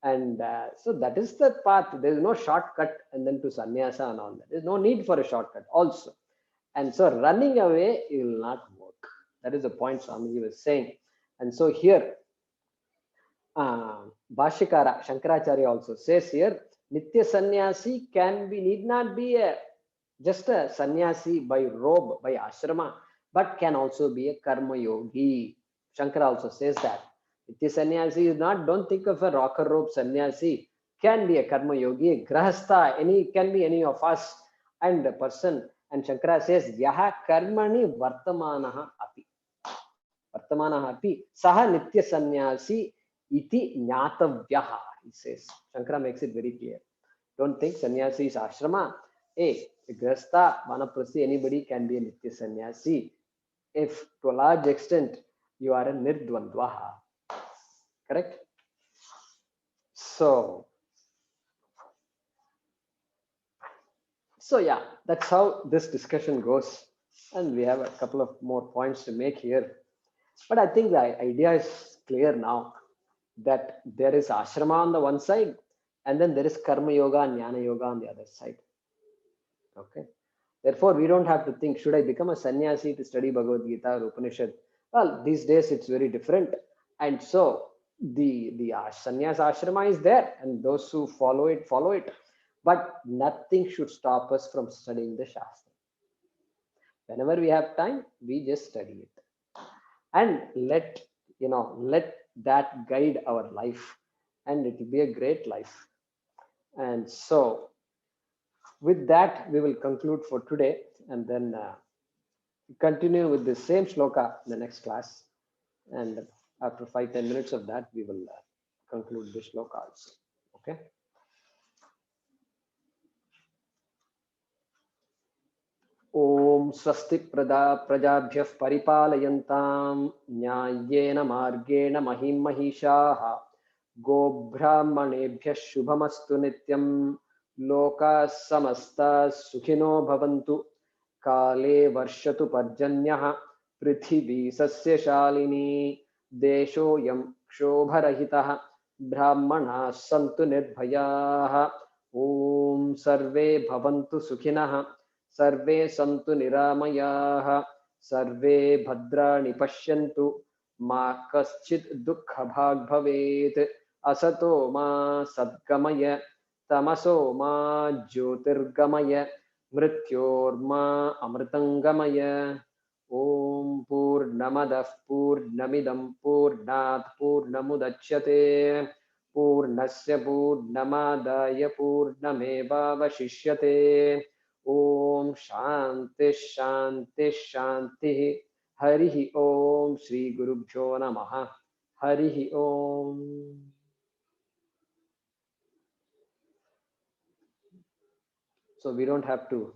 and so that is the path. There is no shortcut and then to sannyasa and all that. There is no need for a shortcut also, and so running away will not work. That is the point Swamiji was saying. And so here Bhashyakara Shankaracharya also says here, Nitya sannyasi need not be just a sannyasi by robe, by ashrama, but can also be a karma yogi. Shankara also says that. Nitya sannyasi is not, don't think of a rocker robe sannyasi, can be a karma yogi, a grahastha, can be any of us, and a person And Shankara says, Yaha karmani vartamanaha api. Vartamanaha api. Saha nitya sannyasi iti jnatavyaha. He says. Shankara makes it very clear. Don't think sannyasi is ashrama. Hey, grasta, vanaprasthi, anybody can be a nitya sannyasi. If to a large extent you are a nirdvandvaha. Correct? So yeah, that's how this discussion goes. And we have a couple of more points to make here. But I think the idea is clear now that there is ashrama on the one side, and then there is karma yoga and jnana yoga on the other side. Okay. Therefore, we don't have to think, should I become a sannyasi to study Bhagavad Gita or Upanishad? Well, these days it's very different. And so the sannyas ashrama is there, and those who follow it, follow it. But nothing should stop us from studying the Shastra. Whenever we have time, we just study it. And let that guide our life. And it will be a great life. And so with that, we will conclude for today, and then continue with the same shloka in the next class. And after 5-10 minutes of that, we will conclude this shloka also. Okay. Om swasti prajabhyah paripalayantam nyayena margena mahim mahishaha go brahmanebhyah shubhamastu nityam loka samasta sukhino bhavantu kale varshatu parjanyah prithvi sasya shalini deshoyam kshobarahitah brahmana santu nirbhayah om sarve bhavantu sukhinah सर्वे सन्तु निरामयाः सर्वे भद्राणि पश्यन्तु मा कश्चित् दुःखभाग् भवेत् असतो मा सद्गमय तमसो मा ज्योतिर्गमय मृत्योर्मा अमृतङ्गमय ॐ पूर्णमदः पूर्णमिदं पूर्णात् पूर्णमुदच्यते पूर्णस्य पूर्णमादाय पूर्णमेवावशिष्यते ओम शांति शांति शांति हरि ओम श्री गुरुभ्यो नमः हरि ओम. So we don't have to